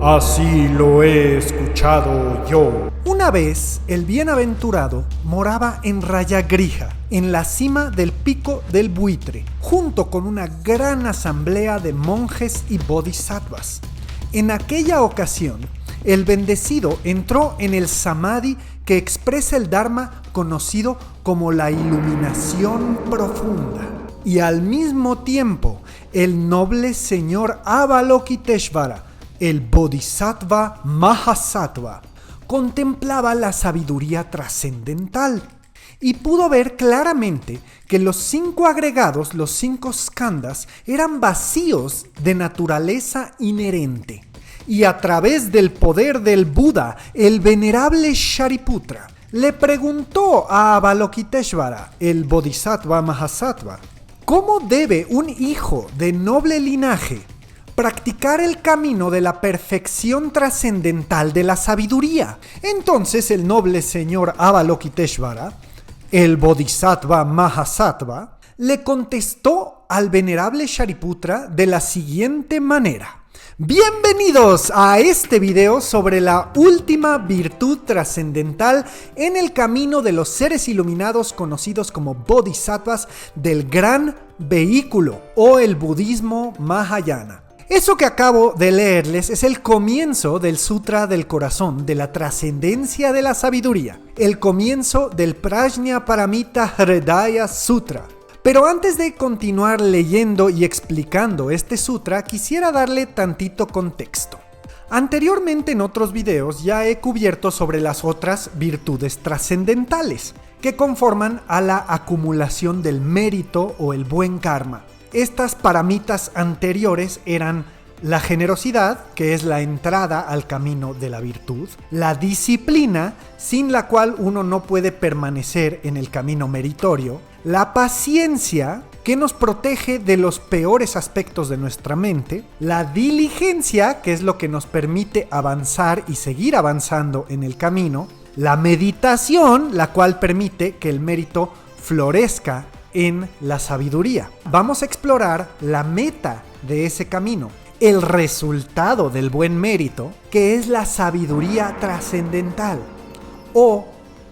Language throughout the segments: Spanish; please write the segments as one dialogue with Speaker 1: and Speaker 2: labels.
Speaker 1: Así lo he escuchado yo.
Speaker 2: Una vez, el bienaventurado moraba en Rayagrija, en la cima del pico del buitre, junto con una gran asamblea de monjes y bodhisattvas. En aquella ocasión, el bendecido entró en el samadhi que expresa el Dharma, conocido como la iluminación profunda. Y al mismo tiempo, el noble señor Avalokiteshvara, el Bodhisattva Mahasattva, contemplaba la sabiduría trascendental y pudo ver claramente que los 5 agregados, los 5 skandhas, eran vacíos de naturaleza inherente. Y a través del poder del Buda, el venerable Shariputra le preguntó a Avalokiteshvara, el Bodhisattva Mahasattva, ¿cómo debe un hijo de noble linaje practicar el camino de la perfección trascendental de la sabiduría? Entonces el noble señor Avalokiteshvara, el Bodhisattva Mahasattva, le contestó al venerable Shariputra de la siguiente manera. Bienvenidos a este video sobre la última virtud trascendental en el camino de los seres iluminados conocidos como bodhisattvas del gran vehículo o el budismo Mahayana. Eso que acabo de leerles es el comienzo del Sutra del Corazón, de la trascendencia de la sabiduría, el comienzo del Prajnaparamita Hridaya Sutra. Pero antes de continuar leyendo y explicando este sutra, quisiera darle tantito contexto. Anteriormente en otros videos ya he cubierto sobre las otras virtudes trascendentales que conforman a la acumulación del mérito o el buen karma. Estas paramitas anteriores eran la generosidad, que es la entrada al camino de la virtud, la disciplina, sin la cual uno no puede permanecer en el camino meritorio, la paciencia, que nos protege de los peores aspectos de nuestra mente, la diligencia, que es lo que nos permite avanzar y seguir avanzando en el camino, la meditación, la cual permite que el mérito florezca en la sabiduría. Vamos a explorar la meta de ese camino, el resultado del buen mérito, que es la sabiduría trascendental o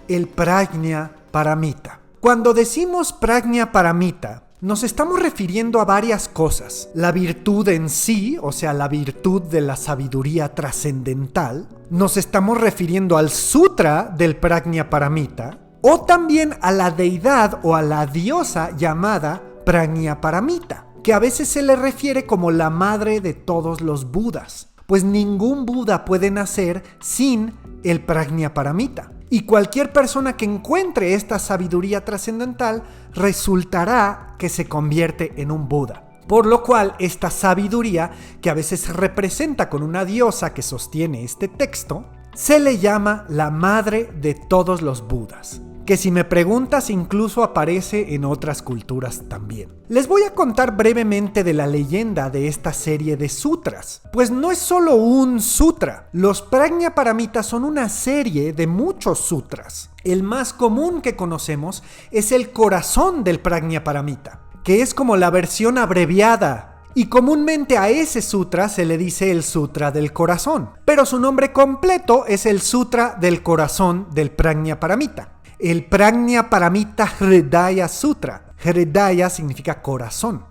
Speaker 2: el Prajnaparamita. Cuando decimos Prajnaparamita, nos estamos refiriendo a varias cosas. La virtud en sí, o sea, la virtud de la sabiduría trascendental. Nos estamos refiriendo al sutra del Prajnaparamita, o también a la deidad o a la diosa llamada Prajnaparamita, que a veces se le refiere como la madre de todos los Budas, pues ningún Buda puede nacer sin el Prajnaparamita. Y cualquier persona que encuentre esta sabiduría trascendental resultará que se convierte en un Buda. Por lo cual, esta sabiduría, que a veces se representa con una diosa que sostiene este texto, se le llama la madre de todos los Budas, que si me preguntas incluso aparece en otras culturas también. Les voy a contar brevemente de la leyenda de esta serie de sutras, pues no es solo un sutra. Los Prajnaparamitas son una serie de muchos sutras. El más común que conocemos es el corazón del Prajnaparamita, que es como la versión abreviada. Y comúnmente a ese sutra se le dice el Sutra del Corazón, pero su nombre completo es el Sutra del Corazón del Prajnaparamita, el Prajnaparamita Hridaya Sutra. Hridaya significa corazón.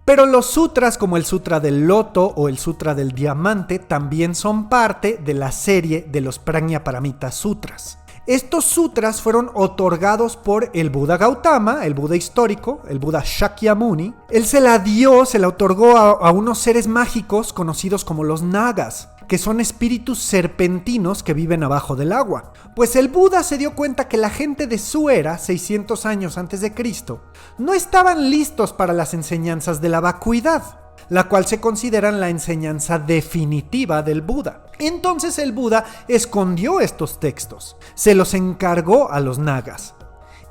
Speaker 2: Pero los sutras como el Sutra del Loto o el Sutra del Diamante también son parte de la serie de los Prajnaparamita Sutras. Estos sutras fueron otorgados por el Buda Gautama, el Buda histórico, el Buda Shakyamuni. Él se la otorgó a unos seres mágicos conocidos como los nagas, que son espíritus serpentinos que viven abajo del agua. Pues el Buda se dio cuenta que la gente de su era, 600 años antes de Cristo, no estaban listos para las enseñanzas de la vacuidad, la cual se considera la enseñanza definitiva del Buda. Entonces el Buda escondió estos textos, se los encargó a los nagas,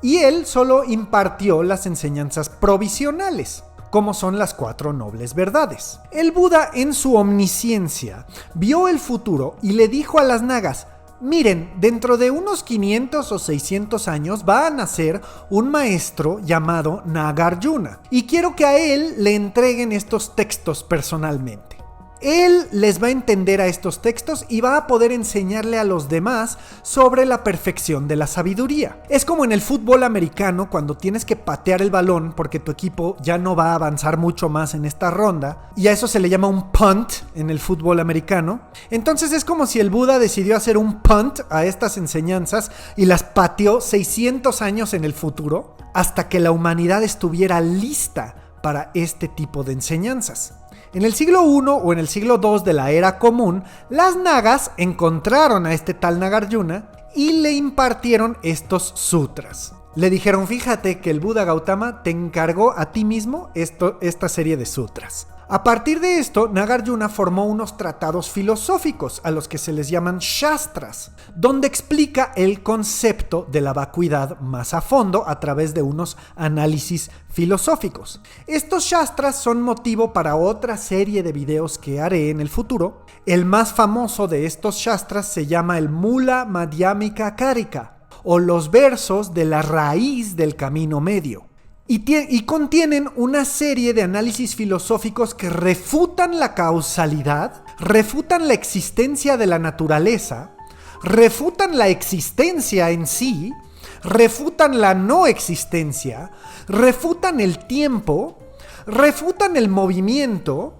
Speaker 2: y él solo impartió las enseñanzas provisionales, como son las 4 nobles verdades. El Buda, en su omnisciencia, vio el futuro y le dijo a las nagas: miren, dentro de unos 500 o 600 años va a nacer un maestro llamado Nagarjuna y quiero que a él le entreguen estos textos personalmente. Él les va a entender a estos textos y va a poder enseñarle a los demás sobre la perfección de la sabiduría. Es como en el fútbol americano cuando tienes que patear el balón porque tu equipo ya no va a avanzar mucho más en esta ronda, y a eso se le llama un punt en el fútbol americano. Entonces es como si el Buda decidió hacer un punt a estas enseñanzas y las pateó 600 años en el futuro hasta que la humanidad estuviera lista para este tipo de enseñanzas. En el siglo I o en el siglo II de la era común, las nagas encontraron a este tal Nagarjuna y le impartieron estos sutras. Le dijeron, fíjate que el Buda Gautama te encargó a ti mismo esta serie de sutras. A partir de esto, Nagarjuna formó unos tratados filosóficos a los que se les llaman shastras, donde explica el concepto de la vacuidad más a fondo a través de unos análisis filosóficos. Estos shastras son motivo para otra serie de videos que haré en el futuro. El más famoso de estos shastras se llama el Mula Madhyamika Karika, o los versos de la raíz del camino medio. Y contienen una serie de análisis filosóficos que refutan la causalidad, refutan la existencia de la naturaleza, refutan la existencia en sí, refutan la no existencia, refutan el tiempo, refutan el movimiento,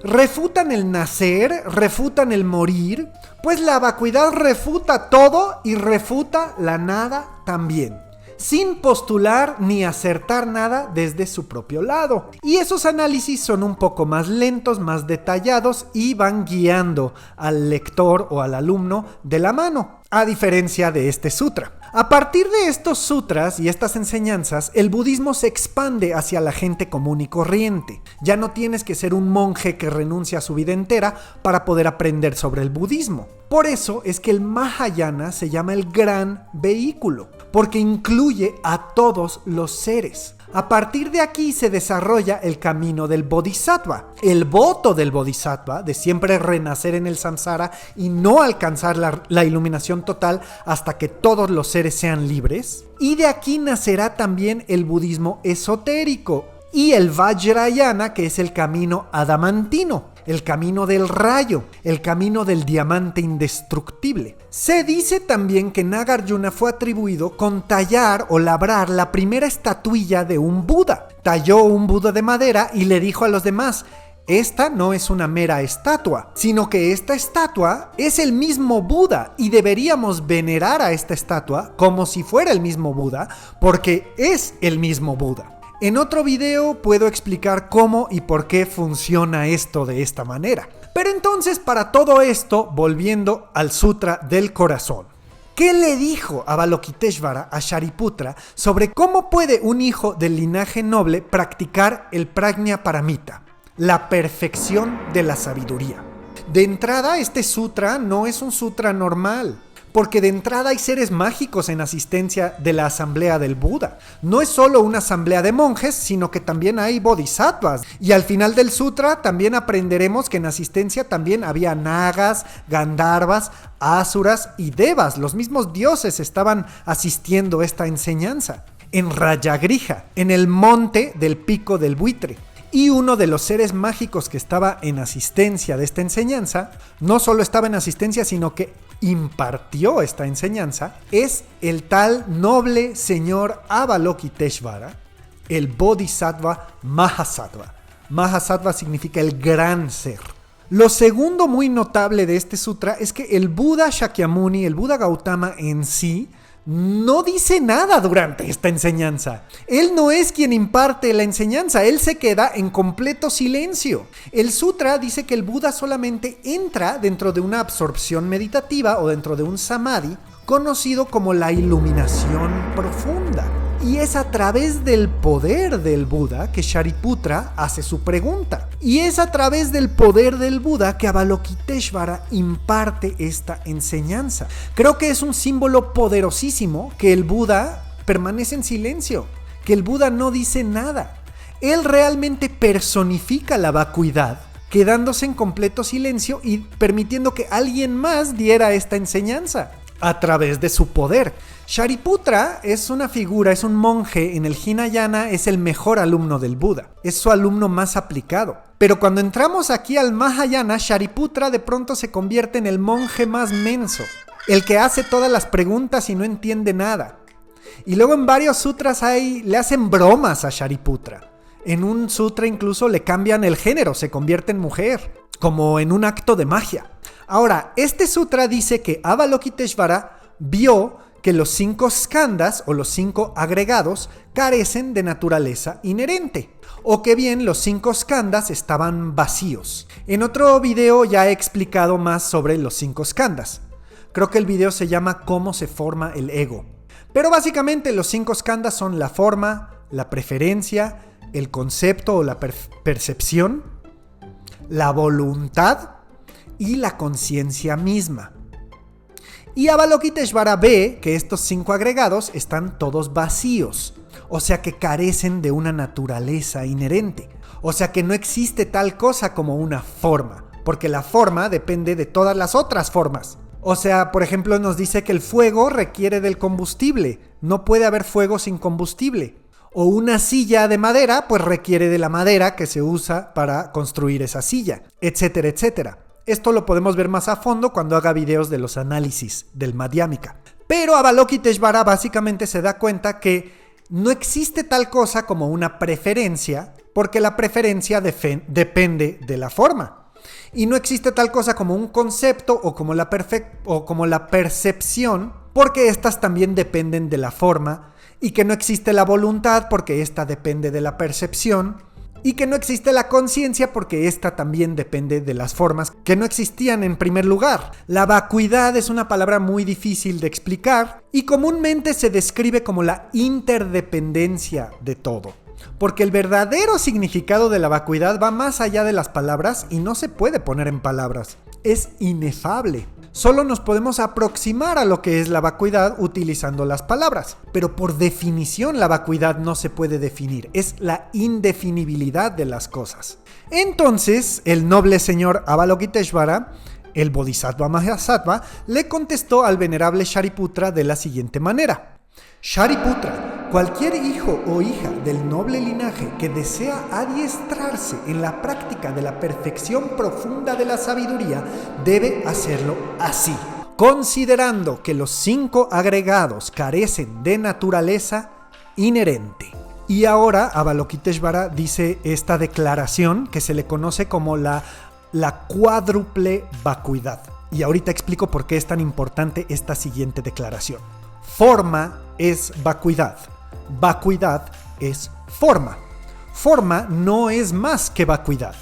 Speaker 2: refutan el nacer, refutan el morir, pues la vacuidad refuta todo y refuta la nada también, sin postular ni acertar nada desde su propio lado. Y esos análisis son un poco más lentos, más detallados y van guiando al lector o al alumno de la mano, a diferencia de este sutra. A partir de estos sutras y estas enseñanzas, el budismo se expande hacia la gente común y corriente. Ya no tienes que ser un monje que renuncia a su vida entera para poder aprender sobre el budismo. Por eso es que el Mahayana se llama el gran vehículo, porque incluye a todos los seres. A partir de aquí se desarrolla el camino del Bodhisattva, el voto del Bodhisattva de siempre renacer en el samsara y no alcanzar la iluminación total hasta que todos los seres sean libres. Y de aquí nacerá también el budismo esotérico y el Vajrayana, que es el camino adamantino, el camino del rayo, el camino del diamante indestructible. Se dice también que Nagarjuna fue atribuido con tallar o labrar la primera estatuilla de un Buda. Talló un Buda de madera y le dijo a los demás: esta no es una mera estatua, sino que esta estatua es el mismo Buda y deberíamos venerar a esta estatua como si fuera el mismo Buda, porque es el mismo Buda. En otro video puedo explicar cómo y por qué funciona esto de esta manera. Pero entonces, para todo esto, volviendo al Sutra del Corazón. ¿Qué le dijo Avalokiteshvara a Shariputra sobre cómo puede un hijo del linaje noble practicar el Prajna Paramita, la perfección de la sabiduría? De entrada, este sutra no es un sutra normal, porque de entrada hay seres mágicos en asistencia de la asamblea del Buda. No es solo una asamblea de monjes, sino que también hay bodhisattvas. Y al final del sutra también aprenderemos que en asistencia también había nagas, gandharvas, asuras y devas. Los mismos dioses estaban asistiendo a esta enseñanza. En Rayagrija, en el monte del pico del buitre. Y uno de los seres mágicos que estaba en asistencia de esta enseñanza, no solo estaba en asistencia, sino que impartió esta enseñanza, es el tal noble señor Avalokiteshvara, el Bodhisattva Mahasattva. Mahasattva significa el gran ser. Lo segundo muy notable de este sutra es que el Buda Shakyamuni, el Buda Gautama en sí, no dice nada durante esta enseñanza. Él no es quien imparte la enseñanza, él se queda en completo silencio. El sutra dice que el Buda solamente entra dentro de una absorción meditativa o dentro de un samadhi conocido como la iluminación profunda. Y es a través del poder del Buda que Shariputra hace su pregunta. Y es a través del poder del Buda que Avalokiteshvara imparte esta enseñanza. Creo que es un símbolo poderosísimo que el Buda permanece en silencio, que el Buda no dice nada. Él realmente personifica la vacuidad, quedándose en completo silencio y permitiendo que alguien más diera esta enseñanza. a través de su poder. Shariputra es una figura, es un monje en el Hinayana, es el mejor alumno del Buda, es su alumno más aplicado. Pero cuando entramos aquí al Mahayana, Shariputra de pronto se convierte en el monje más menso, el que hace todas las preguntas y no entiende nada. Y luego en varios sutras le hacen bromas a Shariputra. En un sutra incluso le cambian el género, se convierte en mujer, como en un acto de magia. Ahora, este sutra dice que Avalokiteshvara vio que los 5 skandhas o los 5 agregados carecen de naturaleza inherente, o que bien los 5 skandhas estaban vacíos. En otro video ya he explicado más sobre los 5 skandhas. Creo que el video se llama ¿Cómo se forma el ego? Pero básicamente los 5 skandhas son la forma, la preferencia, el concepto o la percepción, la voluntad y la conciencia misma. Y Avalokiteshvara ve que estos 5 agregados están todos vacíos, o sea que carecen de una naturaleza inherente, o sea que no existe tal cosa como una forma, porque la forma depende de todas las otras formas. O sea, por ejemplo, nos dice que el fuego requiere del combustible, no puede haber fuego sin combustible. O una silla de madera, pues requiere de la madera que se usa para construir esa silla, etcétera, etcétera. Esto lo podemos ver más a fondo cuando haga videos de los análisis del Madhyamika. Pero Avalokiteshvara básicamente se da cuenta que no existe tal cosa como una preferencia, porque la preferencia depende de la forma. Y no existe tal cosa como un concepto o como la percepción, porque estas también dependen de la forma, y que no existe la voluntad porque esta depende de la percepción, y que no existe la conciencia porque esta también depende de las formas que no existían en primer lugar. La vacuidad es una palabra muy difícil de explicar y comúnmente se describe como la interdependencia de todo. Porque el verdadero significado de la vacuidad va más allá de las palabras y no se puede poner en palabras. Es inefable. Solo nos podemos aproximar a lo que es la vacuidad utilizando las palabras. Pero por definición la vacuidad no se puede definir. Es la indefinibilidad de las cosas. Entonces, el noble señor Avalokiteshvara, el Bodhisattva Mahasattva, le contestó al venerable Shariputra de la siguiente manera. Shariputra, cualquier hijo o hija del noble linaje que desea adiestrarse en la práctica de la perfección profunda de la sabiduría debe hacerlo así, considerando que los 5 agregados carecen de naturaleza inherente. Y ahora Avalokiteshvara dice esta declaración que se le conoce como la cuádruple vacuidad. Y ahorita explico por qué es tan importante esta siguiente declaración. Forma es vacuidad. Vacuidad es forma. Forma no es más que vacuidad.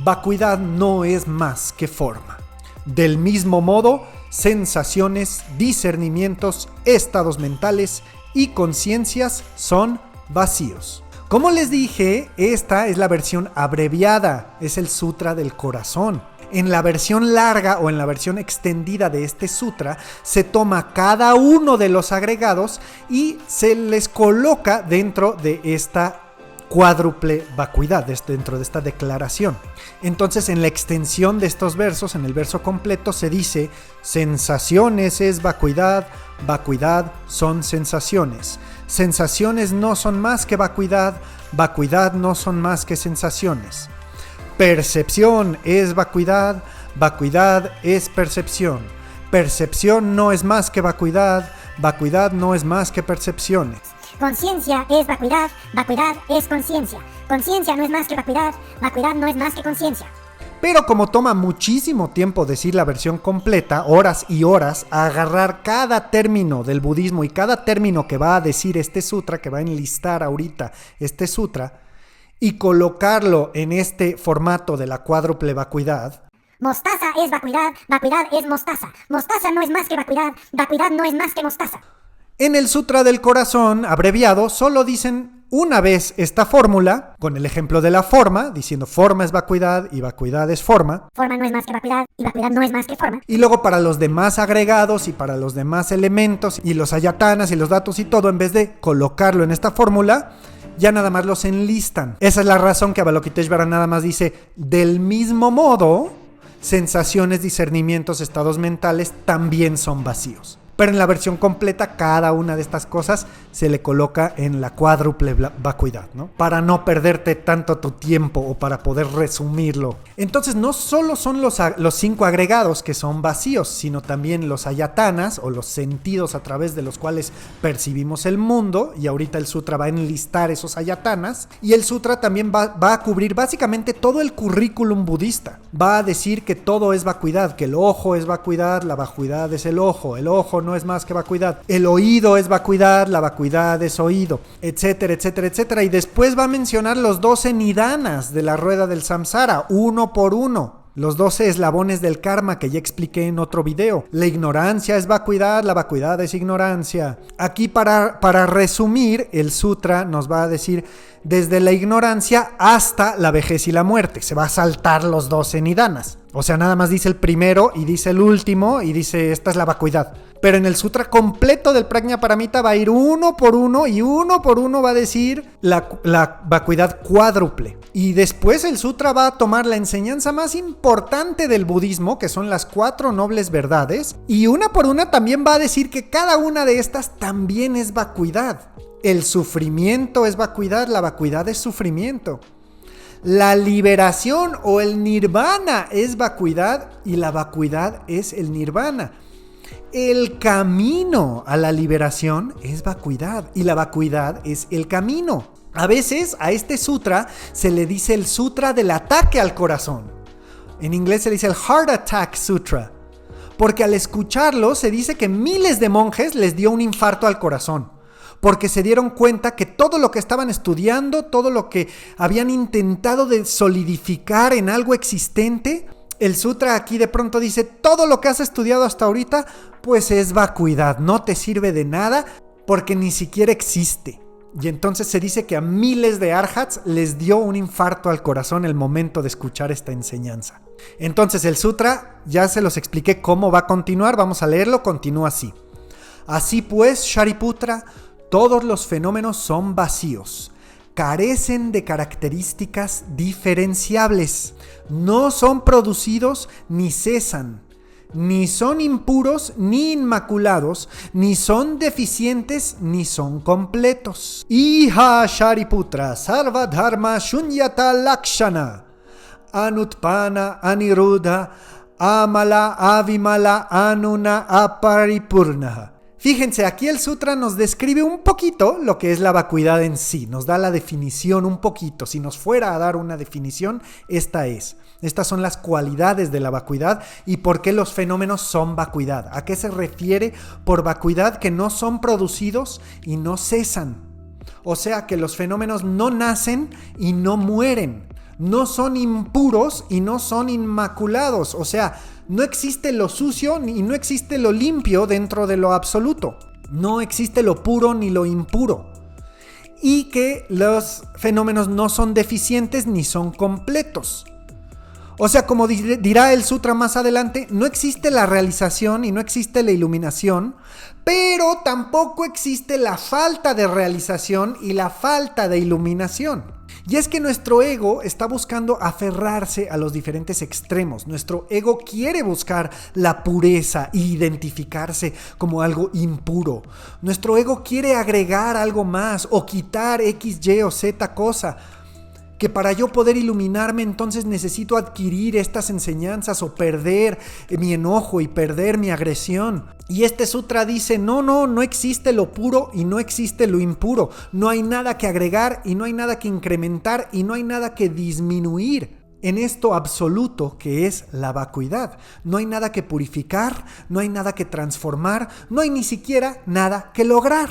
Speaker 2: Vacuidad no es más que forma. Del mismo modo, sensaciones, discernimientos, estados mentales y conciencias son vacíos. Como les dije, esta es la versión abreviada, es el Sutra del Corazón. En la versión larga o en la versión extendida de este sutra, se toma cada uno de los agregados y se les coloca dentro de esta cuádruple vacuidad, dentro de esta declaración. Entonces, en la extensión de estos versos, en el verso completo, se dice: sensaciones es vacuidad, vacuidad son sensaciones. Sensaciones no son más que vacuidad, vacuidad no son más que sensaciones. Percepción es vacuidad, vacuidad es percepción. Percepción no es más que vacuidad, vacuidad no es más que percepciones.
Speaker 3: Conciencia es vacuidad, vacuidad es conciencia. Conciencia no es más que vacuidad, vacuidad no es más que conciencia.
Speaker 2: Pero como toma muchísimo tiempo decir la versión completa, horas y horas, a agarrar cada término del budismo y cada término que va a decir este sutra, que va a enlistar ahorita este sutra, y colocarlo en este formato de la cuádruple vacuidad.
Speaker 3: Mostaza es vacuidad, vacuidad es mostaza. Mostaza no es más que vacuidad, vacuidad no es más que mostaza.
Speaker 2: En el Sutra del Corazón, abreviado, solo dicen una vez esta fórmula, con el ejemplo de la forma, diciendo forma es vacuidad y vacuidad es forma.
Speaker 3: Forma no es más que vacuidad y vacuidad no es más que forma.
Speaker 2: Y luego para los demás agregados y para los demás elementos y los ayatanas y los datos y todo, en vez de colocarlo en esta fórmula, ya nada más los enlistan. Esa es la razón que Avalokiteshvara nada más dice: del mismo modo, sensaciones, discernimientos, estados mentales también son vacíos. Pero en la versión completa, cada una de estas cosas se le coloca en la cuádruple vacuidad, ¿no? Para no perderte tanto tu tiempo o para poder resumirlo. Entonces, no solo son los 5 agregados que son vacíos, sino también los ayatanas o los sentidos a través de los cuales percibimos el mundo. Y ahorita el sutra va a enlistar esos ayatanas. Y el sutra también va a cubrir básicamente todo el currículum budista. Va a decir que todo es vacuidad, que el ojo es vacuidad, la vacuidad es el ojo no es más que vacuidad, el oído es vacuidad, la vacuidad es oído, etcétera, etcétera, etcétera. Y después va a mencionar los 12 nidanas de la rueda del samsara, uno por uno. Los 12 eslabones del karma que ya expliqué en otro video. La ignorancia es vacuidad, la vacuidad es ignorancia. Aquí para resumir, el sutra nos va a decir desde la ignorancia hasta la vejez y la muerte. Se va a saltar los 12 nidanas. O sea, nada más dice el primero y dice el último y dice esta es la vacuidad. Pero en el sutra completo del Prajnaparamita va a ir uno por uno y uno por uno va a decir la vacuidad cuádruple. Y después el sutra va a tomar la enseñanza más importante del budismo, que son las 4 nobles verdades, y una por una también va a decir que cada una de estas también es vacuidad. El sufrimiento es vacuidad, la vacuidad es sufrimiento. La liberación o el nirvana es vacuidad y la vacuidad es el nirvana. El camino a la liberación es vacuidad y la vacuidad es el camino. A veces a este sutra se le dice el sutra del ataque al corazón. En inglés se dice el Heart Attack Sutra, porque al escucharlo se dice que miles de monjes les dio un infarto al corazón, porque se dieron cuenta que todo lo que estaban estudiando, todo lo que habían intentado de solidificar en algo existente, el sutra aquí de pronto dice, todo lo que has estudiado hasta ahorita, pues es vacuidad, no te sirve de nada porque ni siquiera existe. Y entonces se dice que a miles de arhats les dio un infarto al corazón el momento de escuchar esta enseñanza. Entonces el sutra, ya se los expliqué cómo va a continuar, vamos a leerlo, continúa así. Así pues, Shariputra, todos los fenómenos son vacíos, carecen de características diferenciables, no son producidos ni cesan, ni son impuros ni inmaculados, ni son deficientes ni son completos. Iha Shariputra sarva dharma shunyata lakshana anutpana aniruddha amala avimala anuna aparipurna. Fíjense, aquí el sutra nos describe un poquito lo que es la vacuidad en sí, nos da la definición un poquito. Si nos fuera a dar una definición, estas son las cualidades de la vacuidad y por qué los fenómenos son vacuidad. ¿A qué se refiere por vacuidad? Que no son producidos y no cesan. O sea, que los fenómenos no nacen y no mueren. No son impuros y no son inmaculados. O sea, no existe lo sucio y no existe lo limpio dentro de lo absoluto. No existe lo puro ni lo impuro. Y que los fenómenos no son deficientes ni son completos. O sea, como dirá el sutra más adelante, no existe la realización y no existe la iluminación, pero tampoco existe la falta de realización y la falta de iluminación. Y es que nuestro ego está buscando aferrarse a los diferentes extremos. Nuestro ego quiere buscar la pureza e identificarse como algo impuro. Nuestro ego quiere agregar algo más o quitar X, Y o Z cosa. Que para yo poder iluminarme entonces necesito adquirir estas enseñanzas o perder mi enojo y perder mi agresión. Y este sutra dice, no existe lo puro y no existe lo impuro. No hay nada que agregar y no hay nada que incrementar y no hay nada que disminuir en esto absoluto que es la vacuidad. No hay nada que purificar, no hay nada que transformar, no hay ni siquiera nada que lograr.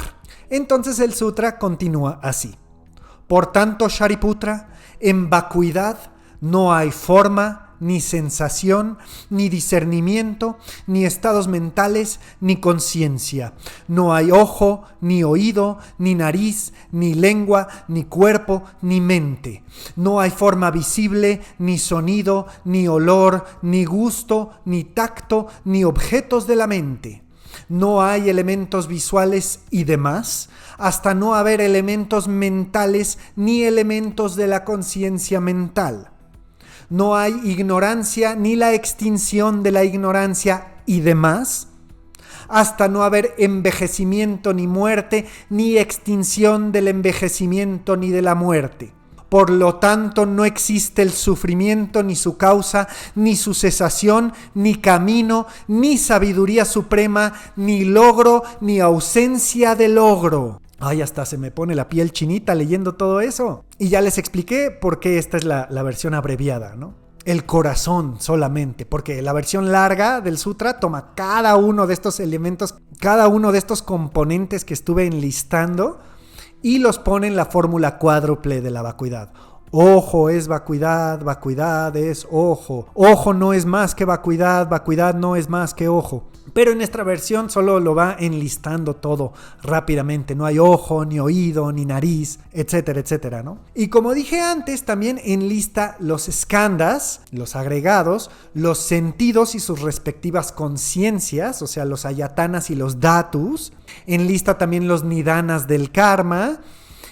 Speaker 2: Entonces el sutra continúa así. Por tanto, Shariputra, en vacuidad no hay forma, ni sensación, ni discernimiento, ni estados mentales, ni conciencia. No hay ojo, ni oído, ni nariz, ni lengua, ni cuerpo, ni mente. No hay forma visible, ni sonido, ni olor, ni gusto, ni tacto, ni objetos de la mente. No hay elementos visuales y demás, hasta no haber elementos mentales ni elementos de la conciencia mental. No hay ignorancia ni la extinción de la ignorancia y demás, hasta no haber envejecimiento ni muerte, ni extinción del envejecimiento ni de la muerte. Por lo tanto, no existe el sufrimiento, ni su causa, ni su cesación, ni camino, ni sabiduría suprema, ni logro, ni ausencia de logro. Ay, hasta se me pone la piel chinita leyendo todo eso. Y ya les expliqué por qué esta es la versión abreviada, ¿no? El corazón solamente, porque la versión larga del sutra toma cada uno de estos elementos, cada uno de estos componentes que estuve enlistando y los pone en la fórmula cuádruple de la vacuidad. Ojo es vacuidad, vacuidad es ojo. Ojo no es más que vacuidad, vacuidad no es más que ojo. Pero en esta versión solo lo va enlistando todo rápidamente. No hay ojo, ni oído, ni nariz, etcétera, etcétera, ¿no? Y como dije antes, también enlista los skandhas, los agregados, los sentidos y sus respectivas conciencias, o sea, los ayatanas y los dhatus. Enlista también los nidanas del karma.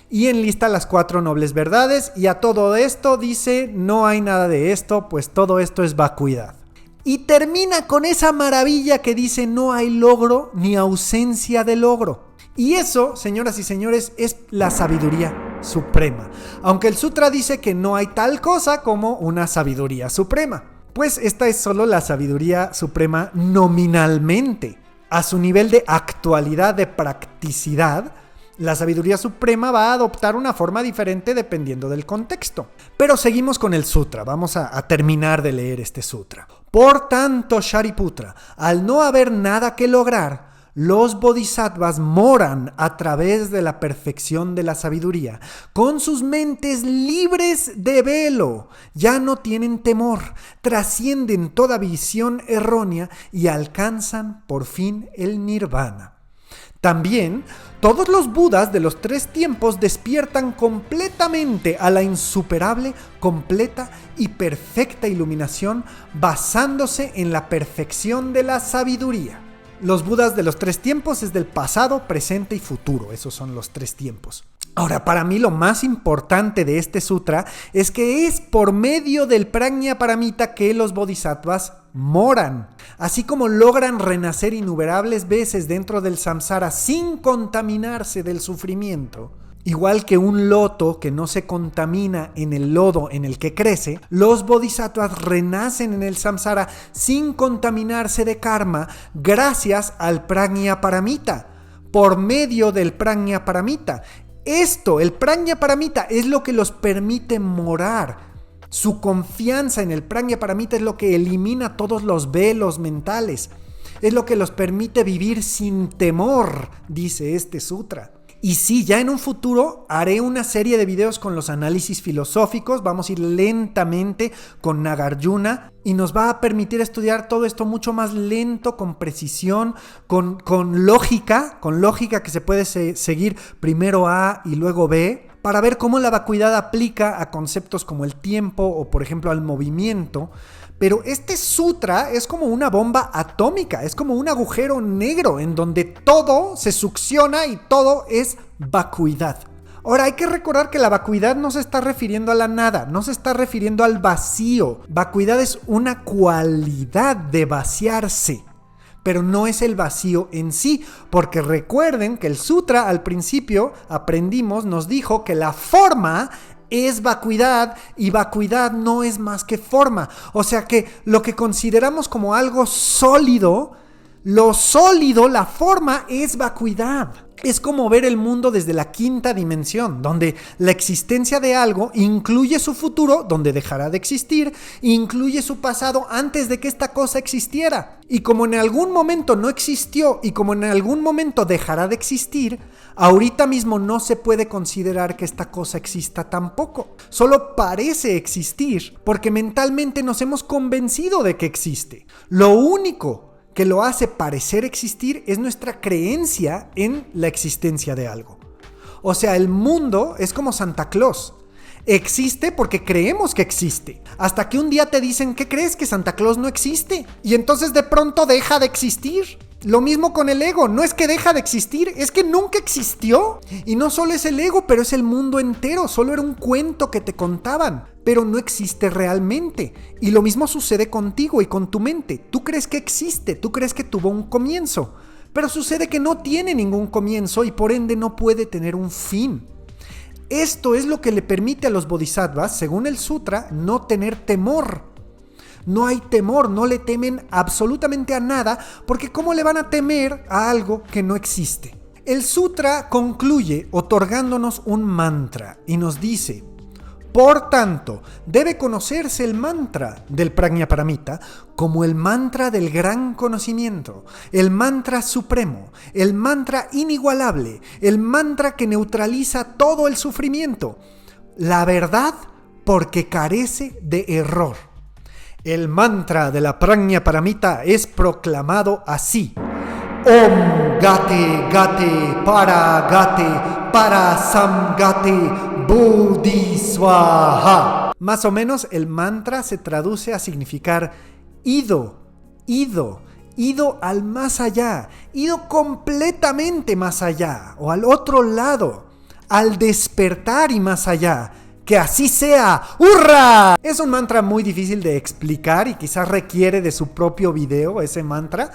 Speaker 2: Y enlista las 4 nobles verdades. Y a todo esto dice, no hay nada de esto, pues todo esto es vacuidad. Y termina con esa maravilla que dice, no hay logro ni ausencia de logro. Y eso, señoras y señores, es la sabiduría suprema. Aunque el sutra dice que no hay tal cosa como una sabiduría suprema. Pues esta es solo la sabiduría suprema nominalmente. A su nivel de actualidad, de practicidad, la sabiduría suprema va a adoptar una forma diferente dependiendo del contexto. Pero seguimos con el sutra. Vamos a terminar de leer este sutra. Por tanto, Shariputra, al no haber nada que lograr, los bodhisattvas moran a través de la perfección de la sabiduría, con sus mentes libres de velo. Ya no tienen temor, trascienden toda visión errónea y alcanzan por fin el nirvana. También, todos los budas de los 3 tiempos despiertan completamente a la insuperable, completa y perfecta iluminación basándose en la perfección de la sabiduría. Los budas de los 3 tiempos es del pasado, presente y futuro. Esos son los 3 tiempos. Ahora, para mí lo más importante de este sutra es que es por medio del Prajnaparamita que los bodhisattvas moran. Así como logran renacer innumerables veces dentro del samsara sin contaminarse del sufrimiento. Igual que un loto que no se contamina en el lodo en el que crece, los bodhisattvas renacen en el samsara sin contaminarse de karma gracias al Prajnaparamita, por medio del Prajnaparamita. Esto, el Prajnaparamita, es lo que los permite morar. Su confianza en el Prajnaparamita es lo que elimina todos los velos mentales. Es lo que los permite vivir sin temor, dice este sutra. Y sí, ya en un futuro haré una serie de videos con los análisis filosóficos. Vamos a ir lentamente con Nagarjuna y nos va a permitir estudiar todo esto mucho más lento, con precisión, con lógica que se puede seguir primero A y luego B, para ver cómo la vacuidad aplica a conceptos como el tiempo o, por ejemplo, al movimiento. Pero este sutra es como una bomba atómica, es como un agujero negro en donde todo se succiona y todo es vacuidad. Ahora, hay que recordar que la vacuidad no se está refiriendo a la nada, no se está refiriendo al vacío. Vacuidad es una cualidad de vaciarse, pero no es el vacío en sí, porque recuerden que el sutra al principio aprendimos, nos dijo que la forma es vacuidad y vacuidad no es más que forma. O sea que lo que consideramos como algo sólido, lo sólido, la forma, es vacuidad. Es como ver el mundo desde la 5ª dimensión, donde la existencia de algo incluye su futuro, donde dejará de existir, incluye su pasado antes de que esta cosa existiera. Y como en algún momento no existió y como en algún momento dejará de existir, ahorita mismo no se puede considerar que esta cosa exista tampoco. Solo parece existir porque mentalmente nos hemos convencido de que existe. Lo único que lo hace parecer existir es nuestra creencia en la existencia de algo. O sea, el mundo es como Santa Claus. Existe porque creemos que existe. Hasta que un día te dicen, ¿qué crees? Que Santa Claus no existe. Y entonces de pronto deja de existir. Lo mismo con el ego. No es que deja de existir, es que nunca existió. Y no solo es el ego, pero es el mundo entero. Solo era un cuento que te contaban, pero no existe realmente. Y lo mismo sucede contigo y con tu mente. Tú crees que existe, tú crees que tuvo un comienzo, pero sucede que no tiene ningún comienzo y por ende no puede tener un fin. Esto es lo que le permite a los bodhisattvas, según el sutra, no tener temor. No hay temor, no le temen absolutamente a nada, porque ¿cómo le van a temer a algo que no existe? El sutra concluye otorgándonos un mantra y nos dice: por tanto, debe conocerse el mantra del Prajnaparamita como el mantra del gran conocimiento, el mantra supremo, el mantra inigualable, el mantra que neutraliza todo el sufrimiento, la verdad porque carece de error. El mantra de la Prajnaparamita es proclamado así: Om Gate Gate Para Samgate Bodhisvaha. Más o menos el mantra se traduce a significar ido al más allá, ido completamente más allá o al otro lado, al despertar y más allá. ¡Que así sea! ¡Hurra! Es un mantra muy difícil de explicar y quizás requiere de su propio video ese mantra.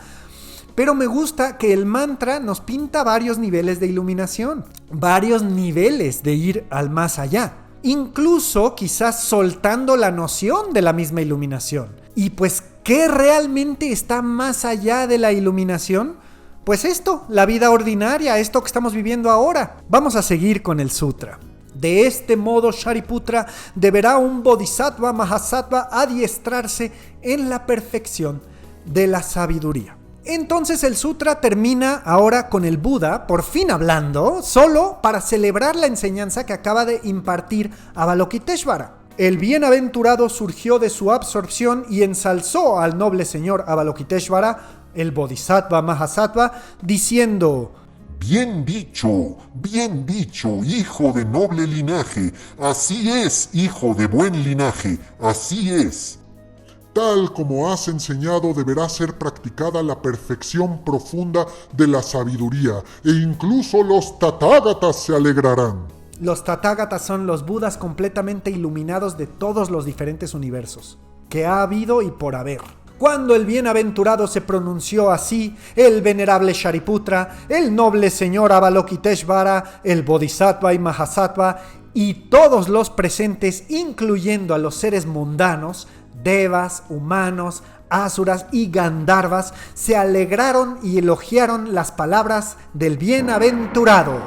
Speaker 2: Pero me gusta que el mantra nos pinta varios niveles de iluminación, varios niveles de ir al más allá, incluso quizás soltando la noción de la misma iluminación. Y pues, ¿qué realmente está más allá de la iluminación? Pues esto, la vida ordinaria, esto que estamos viviendo ahora. Vamos a seguir con el sutra. De este modo, Shariputra, deberá un bodhisattva mahasattva adiestrarse en la perfección de la sabiduría. Entonces el sutra termina ahora con el Buda, por fin hablando, solo para celebrar la enseñanza que acaba de impartir Avalokiteshvara. El bienaventurado surgió de su absorción y ensalzó al noble señor Avalokiteshvara, el Bodhisattva Mahasattva, diciendo:
Speaker 4: bien dicho, hijo de noble linaje, así es, hijo de buen linaje, así es.
Speaker 5: Tal como has enseñado, deberá ser practicada la perfección profunda de la sabiduría, e incluso los Tathagatas se alegrarán.
Speaker 2: Los Tathagatas son los Budas completamente iluminados de todos los diferentes universos que ha habido y por haber. Cuando el bienaventurado se pronunció así, el venerable Shariputra, el noble señor Avalokiteshvara, el Bodhisattva y Mahasattva y todos los presentes, incluyendo a los seres mundanos, devas, humanos, asuras y gandharvas, se alegraron y elogiaron las palabras del bienaventurado.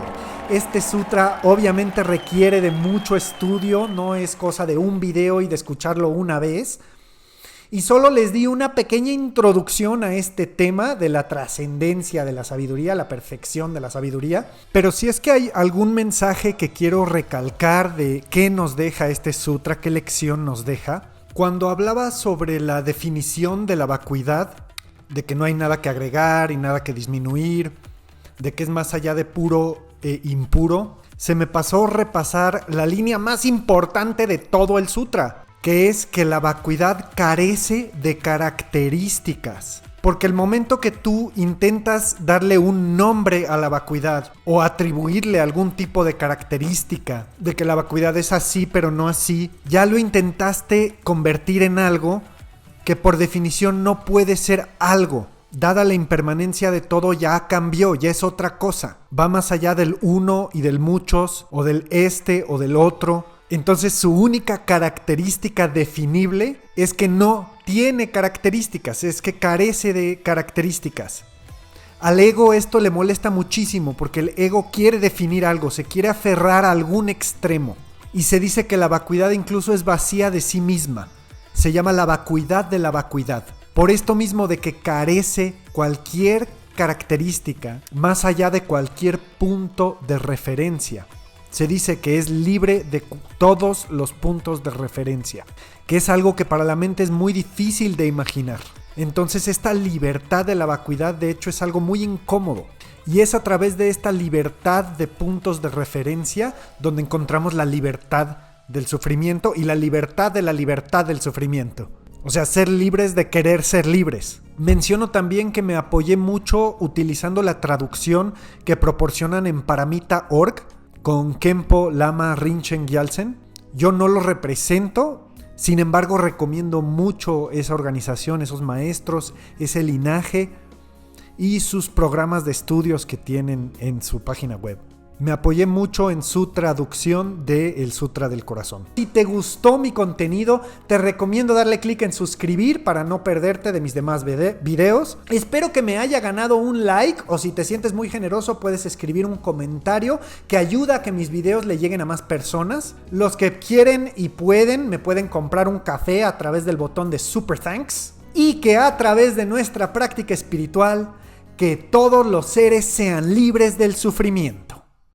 Speaker 2: Este sutra obviamente requiere de mucho estudio, no es cosa de un video y de escucharlo una vez. Y solo les di una pequeña introducción a este tema de la trascendencia de la sabiduría, la perfección de la sabiduría. Pero si es que hay algún mensaje que quiero recalcar de qué nos deja este sutra, qué lección nos deja. Cuando hablaba sobre la definición de la vacuidad, de que no hay nada que agregar y nada que disminuir, de que es más allá de puro e impuro, se me pasó repasar la línea más importante de todo el sutra, que es que la vacuidad carece de características. Porque el momento que tú intentas darle un nombre a la vacuidad o atribuirle algún tipo de característica de que la vacuidad es así pero no así, ya lo intentaste convertir en algo que por definición no puede ser algo. Dada la impermanencia de todo, ya cambió, ya es otra cosa. Va más allá del uno y del muchos, o del este o del otro. Entonces su única característica definible es que no tiene características, es que carece de características. Al ego esto le molesta muchísimo porque el ego quiere definir algo, se quiere aferrar a algún extremo. Y se dice que la vacuidad incluso es vacía de sí misma. Se llama la vacuidad de la vacuidad. Por esto mismo de que carece cualquier característica más allá de cualquier punto de referencia. Se dice que es libre de todos los puntos de referencia, que es algo que para la mente es muy difícil de imaginar. Entonces esta libertad de la vacuidad de hecho es algo muy incómodo. Y es a través de esta libertad de puntos de referencia donde encontramos la libertad del sufrimiento y la libertad del sufrimiento. O sea, ser libres de querer ser libres. Menciono también que me apoyé mucho utilizando la traducción que proporcionan en paramita.org con Khenpo Lama Rinchen Gyaltsen. Yo no lo represento, sin embargo recomiendo mucho esa organización, esos maestros, ese linaje. y sus programas de estudios que tienen en su página web. Me apoyé mucho en su traducción de El Sutra del Corazón. Si te gustó mi contenido, te recomiendo darle clic en suscribir para no perderte de mis demás videos. Espero que me haya ganado un like, o si te sientes muy generoso puedes escribir un comentario que ayuda a que mis videos le lleguen a más personas. Los que quieren y pueden, me pueden comprar un café a través del botón de Super Thanks. Y que a través de nuestra práctica espiritual, que todos los seres sean libres del sufrimiento.